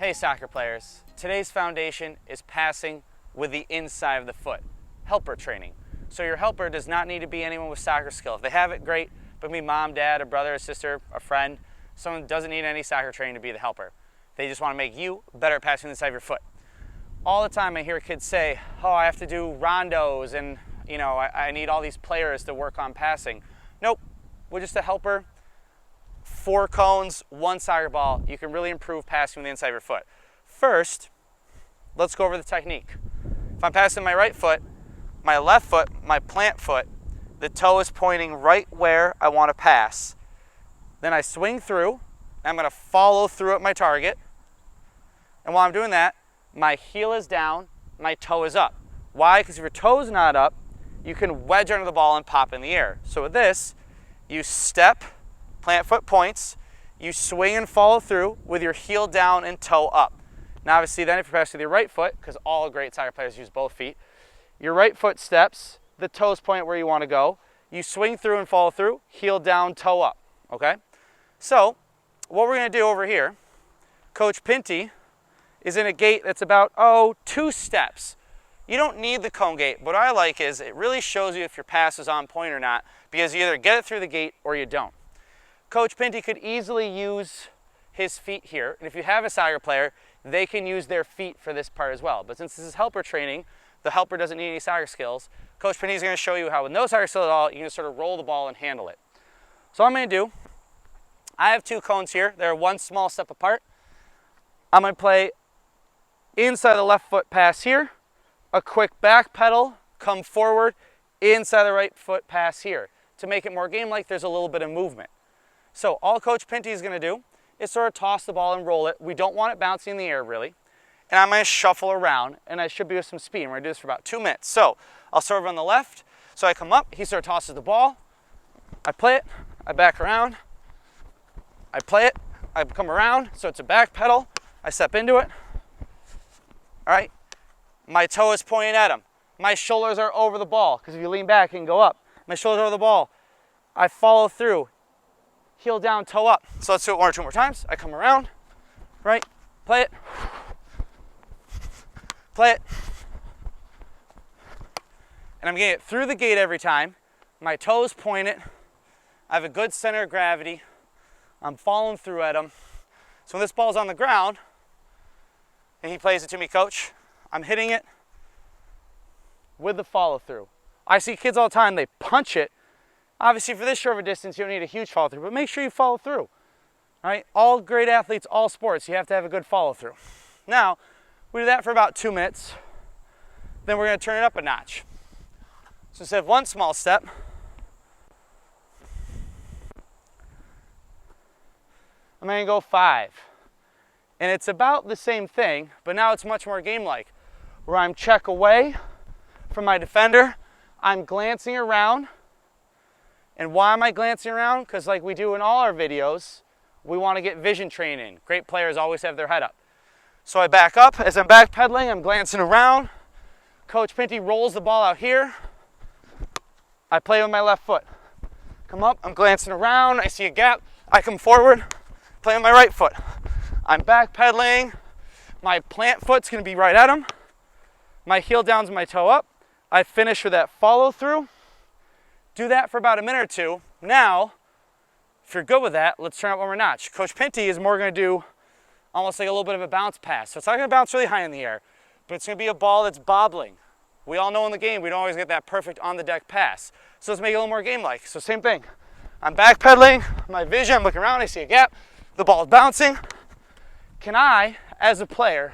Hey soccer players, today's foundation is passing with the inside of the foot, helper training. So your helper does not need to be anyone with soccer skill. If they have it, great, but be mom, dad, a brother, a sister, a friend, someone doesn't need any soccer training to be the helper. They just want to make you better at passing inside of your foot. All the time I hear kids say, oh, I have to do rondos and I need all these players to work on passing. Nope, we're just a helper. 4 cones, 1 soccer ball. You can really improve passing with the inside of your foot. First, let's go over the technique. If I'm passing my right foot, my left foot, my plant foot, the toe is pointing right where I want to pass. Then I swing through, and I'm going to follow through at my target. And while I'm doing that, my heel is down, my toe is up. Why? Because if your toe's not up, you can wedge under the ball and pop in the air. So with this, you step, plant foot points, you swing and follow through with your heel down and toe up. Now obviously then if you pass with your right foot, because all great soccer players use both feet, your right foot steps, the toes point where you want to go, you swing through and follow through, heel down, toe up, okay? So what we're going to do over here, Coach Pinty is in a gait that's about, 2 steps. You don't need the cone gait. What I like is it really shows you if your pass is on point or not, because you either get it through the gate or you don't. Coach Pinty could easily use his feet here, and if you have a soccer player, they can use their feet for this part as well. But since this is helper training, the helper doesn't need any soccer skills. Coach Pinty is going to show you how with no soccer skill at all, you can sort of roll the ball and handle it. So what I'm going to do, I have 2 cones here. They're 1 small step apart. I'm going to play inside the left foot pass here, a quick back pedal, come forward, inside the right foot pass here. To make it more game-like, there's a little bit of movement. So all Coach Pinty is going to do is sort of toss the ball and roll it. We don't want it bouncing in the air, really. And I'm going to shuffle around, and I should be with some speed. We're going to do this for about 2 minutes. So I'll serve on the left. So I come up, he sort of tosses the ball. I play it, I back around. I play it, I come around, so it's a back pedal. I step into it. All right, my toe is pointing at him. My shoulders are over the ball, because if you lean back, you can go up. My shoulders are over the ball. I follow through, heel down, toe up. So let's do it 1 or 2 more times. I come around, right, play it, play it. And I'm getting it through the gate every time. My toes point it. I have a good center of gravity. I'm following through at him. So when this ball's on the ground, and he plays it to me, coach, I'm hitting it with the follow through. I see kids all the time, they punch it. Obviously for this short of a distance, you don't need a huge follow through, but make sure you follow through. All right, all great athletes, all sports, you have to have a good follow through. Now, we do that for about 2 minutes. Then we're going to turn it up a notch. So instead of 1 small step, I'm going to go 5. And it's about the same thing, but now it's much more game-like, where I'm check away from my defender, I'm glancing around. And why am I glancing around? Because like we do in all our videos, we want to get vision training. Great players always have their head up. So I back up. As I'm backpedaling, I'm glancing around. Coach Pinty rolls the ball out here. I play with my left foot. Come up, I'm glancing around, I see a gap, I come forward, play with my right foot. I'm backpedaling, my plant foot's going to be right at him. My heel down's my toe up. I finish with that follow through. Do that for about a minute or 2. Now, if you're good with that, let's turn up 1 more notch. Coach Pinty is more going to do almost like a little bit of a bounce pass. So it's not going to bounce really high in the air, but it's going to be a ball that's bobbling. We all know in the game we don't always get that perfect on the deck pass. So let's make it a little more game-like. So same thing. I'm backpedaling, my vision, I'm looking around, I see a gap, the ball's bouncing. Can I, as a player,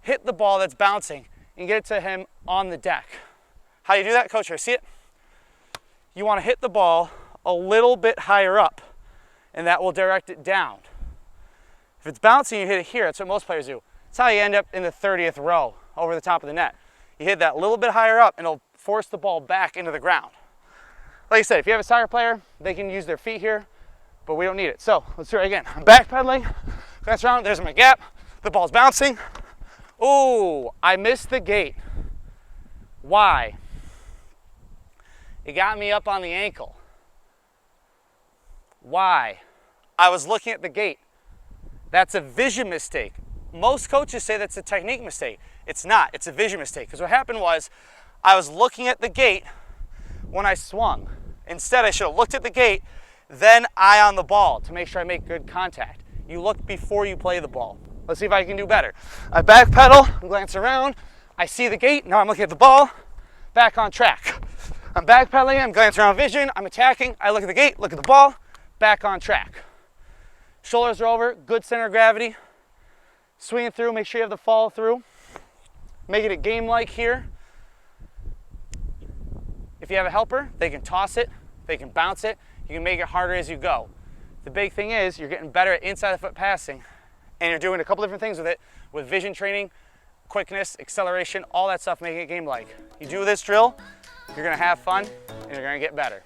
hit the ball that's bouncing and get it to him on the deck? How do you do that, coach? I see it. You want to hit the ball a little bit higher up, and that will direct it down. If it's bouncing, you hit it here. That's what most players do. That's how you end up in the 30th row over the top of the net. You hit that a little bit higher up, and it'll force the ball back into the ground. Like I said, if you have a soccer player, they can use their feet here, but we don't need it. So let's do it again. I'm backpedaling, glance around, there's my gap, the ball's bouncing. Ooh, I missed the gate. Why? It got me up on the ankle. Why? I was looking at the gate. That's a vision mistake. most coaches say that's a technique mistake. It's not, it's a vision mistake. Because what happened was, I was looking at the gate when I swung. Instead, I should have looked at the gate, then eye on the ball to make sure I make good contact. You look before you play the ball. Let's see if I can do better. I backpedal, glance around, I see the gate, now I'm looking at the ball, back on track. I'm backpedaling, I'm glancing around vision, I'm attacking, I look at the gate, look at the ball, back on track. Shoulders are over, good center of gravity. Swing it through, make sure you have the follow through. Make it a game-like here. If you have a helper, they can toss it, they can bounce it, you can make it harder as you go. The big thing is you're getting better at inside the foot passing, and you're doing a couple different things with it, with vision training, quickness, acceleration, all that stuff, making it game-like. You do this drill, you're gonna have fun, and you're gonna get better.